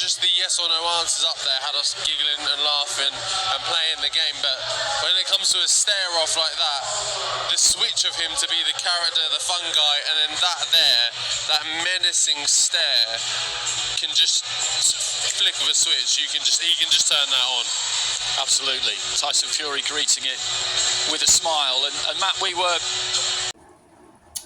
just the yes or no answers up there had us giggling and laughing and playing the game, but when it comes to a stare off like that, the switch of him to be the character, the fun guy, and then that menacing stare can just flick of a switch. He can just turn that on. Absolutely. Tyson Fury greeting it with a smile. And Matt, we were...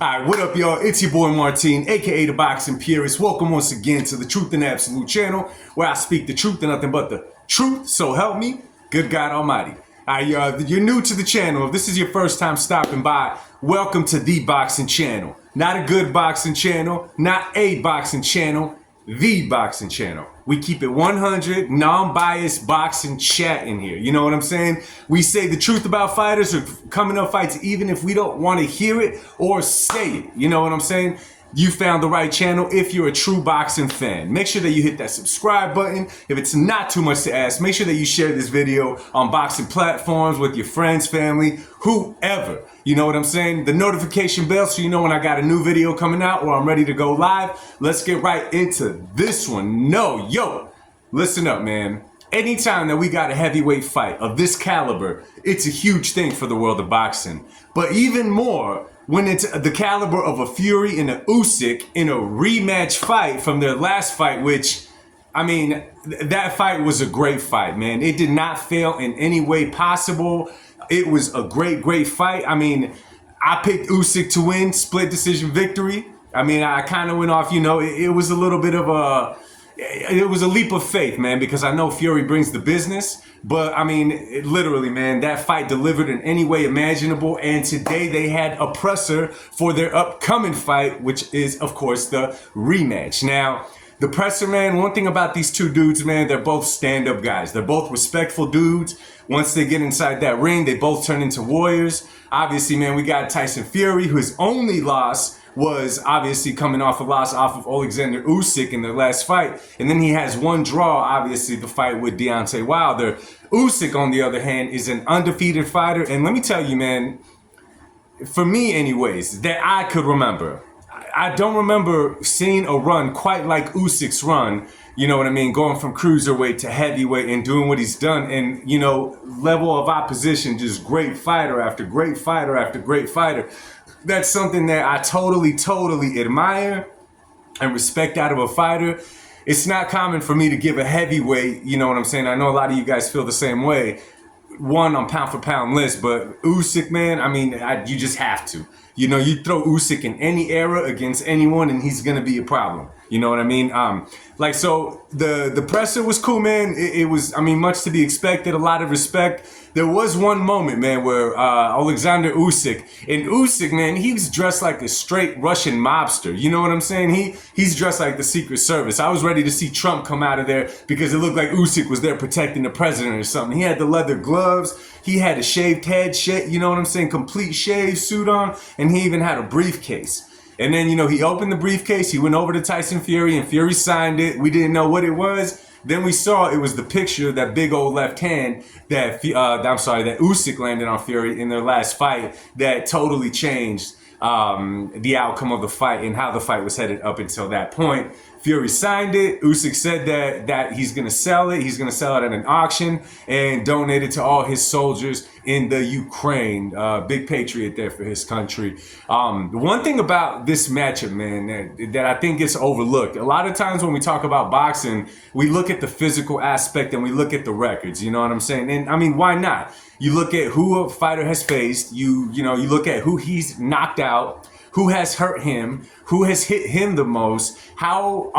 Alright, what up, y'all? It's your boy Martin, aka the Boxing Purist. Welcome once again to the Truth and Absolute channel, where I speak the truth and nothing but the truth. So help me, good God Almighty. Alright, you're new to the channel. If this is your first time stopping by, welcome to the Boxing channel. Not a good boxing channel, not a boxing channel, the Boxing channel. We keep it 100, non-biased boxing chat in here. You know what I'm saying? We say the truth about fighters or coming up fights, even if we don't want to hear it or say it. You know what I'm saying? You found the right channel if you're a true boxing fan. Make sure that you hit that subscribe button. If it's not too much to ask, make sure that you share this video on boxing platforms with your friends, family, whoever. You know what I'm saying? The notification bell so you know when I got a new video coming out or I'm ready to go live. Let's get right into this one. Listen up, man. Anytime that we got a heavyweight fight of this caliber, it's a huge thing for the world of boxing. But even more when it's the caliber of a Fury and an Usyk in a rematch fight from their last fight, which, I mean, that fight was a great fight, man. It did not fail in any way possible. It was a great fight. I mean, I picked Usyk to win, split decision victory. I mean, I kind of went off, you know, it was a little bit of it was a leap of faith, man, because I know Fury brings the business. But, I mean, literally, man, that fight delivered in any way imaginable. And today they had a presser for their upcoming fight, which is, of course, the rematch. Now, the presser, man, one thing about these two dudes, man, they're both stand-up guys. They're both respectful dudes. Once they get inside that ring, they both turn into warriors. Obviously, man, we got Tyson Fury, whose only loss was obviously coming off a loss off of Alexander Usyk in their last fight. And then he has one draw, obviously, the fight with Deontay Wilder. Usyk, on the other hand, is an undefeated fighter. And let me tell you, man, for me anyways, that I could remember, I don't remember seeing a run quite like Usyk's run, you know what I mean, going from cruiserweight to heavyweight and doing what he's done. And, you know, level of opposition, just great fighter after great fighter after great fighter. That's something that I totally admire and respect out of a fighter. It's not common for me to give a heavyweight, you know what I'm saying? I know a lot of you guys feel the same way. One on pound for pound list, but Usyk, man, I mean, you just have to. You know, you throw Usyk in any era against anyone and he's gonna be a problem. You know what I mean? So the presser was cool, man. It was, I mean, much to be expected, a lot of respect. There was one moment, man, where Alexander Usyk, and Usyk, man, he was dressed like a straight Russian mobster. You know what I'm saying? He's dressed like the Secret Service. I was ready to see Trump come out of there because it looked like Usyk was there protecting the president or something. He had the leather gloves. He had a shaved head, you know what I'm saying? Complete shave suit on, and he even had a briefcase. And then, you know, he opened the briefcase, he went over to Tyson Fury, and Fury signed it. We didn't know what it was. Then we saw it was the picture of that big old left hand that Usyk landed on Fury in their last fight that totally changed the outcome of the fight and how the fight was headed up until that point. Fury signed it. Usyk said that he's going to sell it. He's going to sell it at an auction and donate it to all his soldiers in the Ukraine. Big patriot there for his country. The one thing about this matchup, man, that I think gets overlooked. A lot of times when we talk about boxing, we look at the physical aspect and we look at the records. You know what I'm saying? And I mean, why not? You look at who a fighter has faced. You look at who he's knocked out, who has hurt him, who has hit him the most, how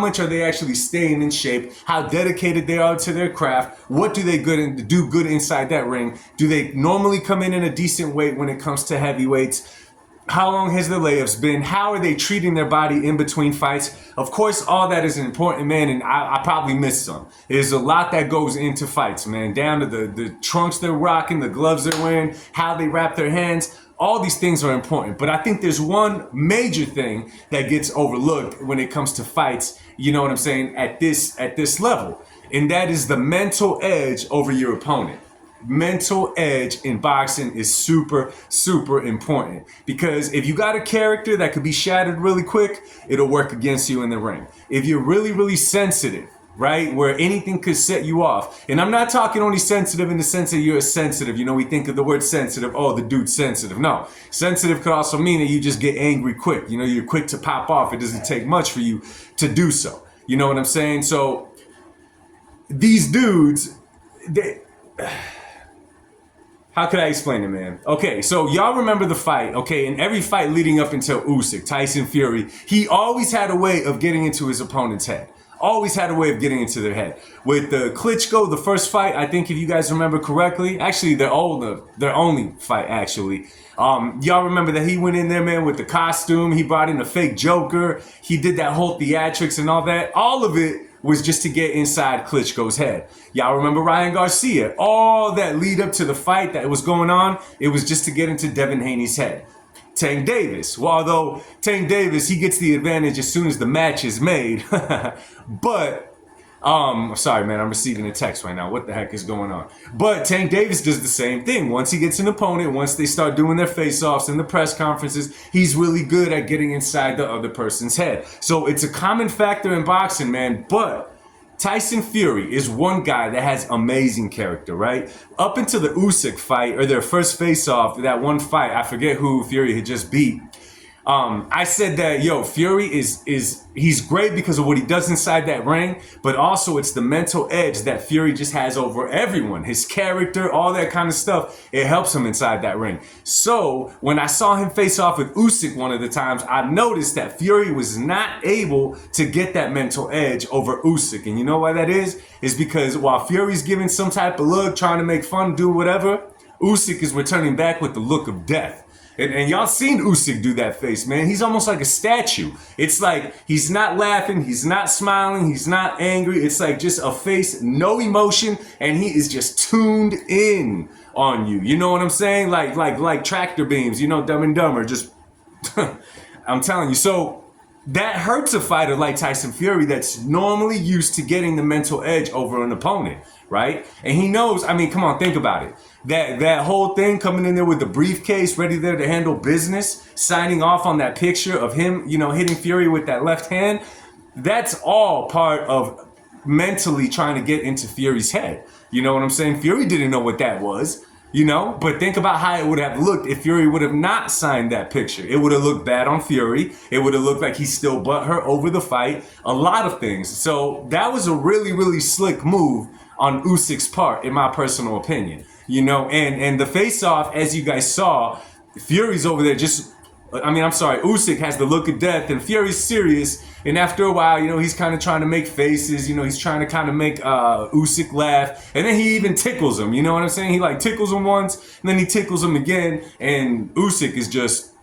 much are they actually staying in shape, how dedicated they are to their craft, what do they do good inside that ring, do they normally come in a decent weight when it comes to heavyweights, how long has their layups been, how are they treating their body in between fights. Of course, all that is important, man, and I probably missed some. There's a lot that goes into fights, man, down to the trunks they're rocking, the gloves they're wearing, how they wrap their hands. All these things are important, but I think there's one major thing that gets overlooked when it comes to fights, you know what I'm saying, at this level, and that is the mental edge over your opponent. Mental edge in boxing is super important, because if you got a character that could be shattered really quick, it'll work against you in the ring. If you're really sensitive right? Where anything could set you off. And I'm not talking only sensitive in the sense that you're sensitive. You know, we think of the word sensitive, oh, the dude's sensitive. No, sensitive could also mean that you just get angry quick. You know, you're quick to pop off. It doesn't take much for you to do so. You know what I'm saying? So these dudes, how could I explain it, man? Okay, so y'all remember the fight, okay? In every fight leading up until Usyk, Tyson Fury, he always had a way of getting into his opponent's head. Always had a way of getting into their head. With the Klitschko, the first fight, I think if you guys remember correctly, actually their only fight, actually. Y'all remember that he went in there, man, with the costume. He brought in a fake Joker. He did that whole theatrics and all that. All of it was just to get inside Klitschko's head. Y'all remember Ryan Garcia? All that lead up to the fight that was going on, it was just to get into Devin Haney's head. Tank Davis, well, although Tank Davis, he gets the advantage as soon as the match is made. But, sorry, man, I'm receiving a text right now. What the heck is going on? But Tank Davis does the same thing. Once he gets an opponent, once they start doing their face-offs in the press conferences, he's really good at getting inside the other person's head. So it's a common factor in boxing, man, but Tyson Fury is one guy that has amazing character, right? Up until the Usyk fight, or their first face-off, that one fight, I forget who Fury had just beat. I said that, yo, Fury he's great because of what he does inside that ring, but also it's the mental edge that Fury just has over everyone. His character, all that kind of stuff, it helps him inside that ring. So when I saw him face off with Usyk one of the times, I noticed that Fury was not able to get that mental edge over Usyk. And you know why that is? It's because while Fury's giving some type of look, trying to make fun, do whatever, Usyk is returning back with the look of death. And y'all seen Usyk do that face, man. He's almost like a statue. It's like he's not laughing, he's not smiling, he's not angry. It's like just a face, no emotion, and he is just tuned in on you. You know what I'm saying? Like tractor beams, you know, Dumb and Dumber. Just, I'm telling you. So that hurts a fighter like Tyson Fury that's normally used to getting the mental edge over an opponent, right? And he knows, I mean, come on, think about it. That whole thing, coming in there with the briefcase, ready there to handle business, signing off on that picture of him, you know, hitting Fury with that left hand, that's all part of mentally trying to get into Fury's head. You know what I'm saying? Fury didn't know what that was, you know? But think about how it would have looked if Fury would have not signed that picture. It would have looked bad on Fury. It would have looked like he still butthurt over the fight. A lot of things. So that was a really, really slick move on Usyk's part, in my personal opinion. You know, and the face-off, as you guys saw, Fury's over there just, Usyk has the look of death, and Fury's serious, and after a while, you know, he's kind of trying to make faces, you know, he's trying to kind of make Usyk laugh, and then he even tickles him, you know what I'm saying? He like tickles him once, and then he tickles him again, and Usyk is just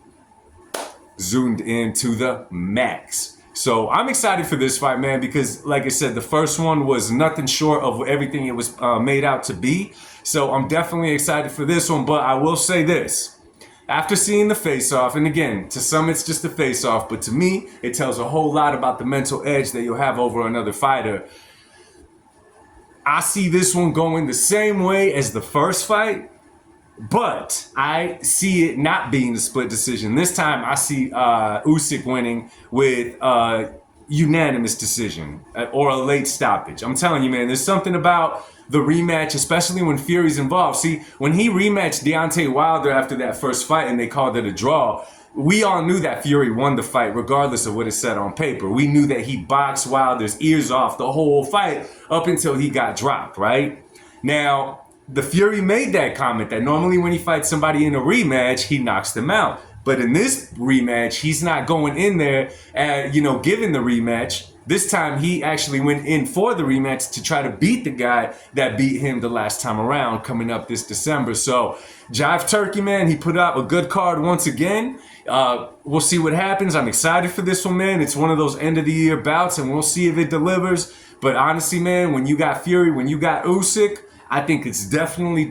zoomed in to the max. So I'm excited for this fight, man, because like I said, the first one was nothing short of everything it was made out to be. So I'm definitely excited for this one, but I will say this. After seeing the face-off, and again, to some it's just a face-off, but to me, it tells a whole lot about the mental edge that you'll have over another fighter. I see this one going the same way as the first fight, but I see it not being a split decision. This time, I see Usyk winning with unanimous decision or a late stoppage. I'm telling you, man, there's something about the rematch, especially when Fury's involved. See, when he rematched Deontay Wilder after that first fight and they called it a draw, we all knew that Fury won the fight regardless of what it said on paper. We knew that he boxed Wilder's ears off the whole fight up until he got dropped, right? Now, the Fury made that comment that normally when he fights somebody in a rematch, he knocks them out. But in this rematch, he's not going in there, giving the rematch. This time, he actually went in for the rematch to try to beat the guy that beat him the last time around, coming up this December. So, Jive Turkey, man, he put up a good card once again. We'll see what happens. I'm excited for this one, man. It's one of those end-of-the-year bouts, and we'll see if it delivers. But honestly, man, when you got Fury, when you got Usyk, I think it's definitely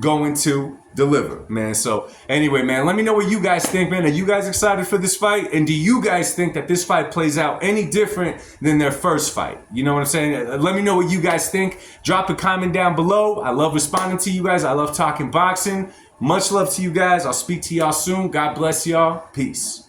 going to deliver, man. So anyway, man, let me know what you guys think, man. Are you guys excited for this fight? And do you guys think that this fight plays out any different than their first fight? You know what I'm saying? Let me know what you guys think. Drop a comment down below. I love responding to you guys. I love talking boxing. Much love to you guys. I'll speak to y'all soon. God bless y'all. Peace.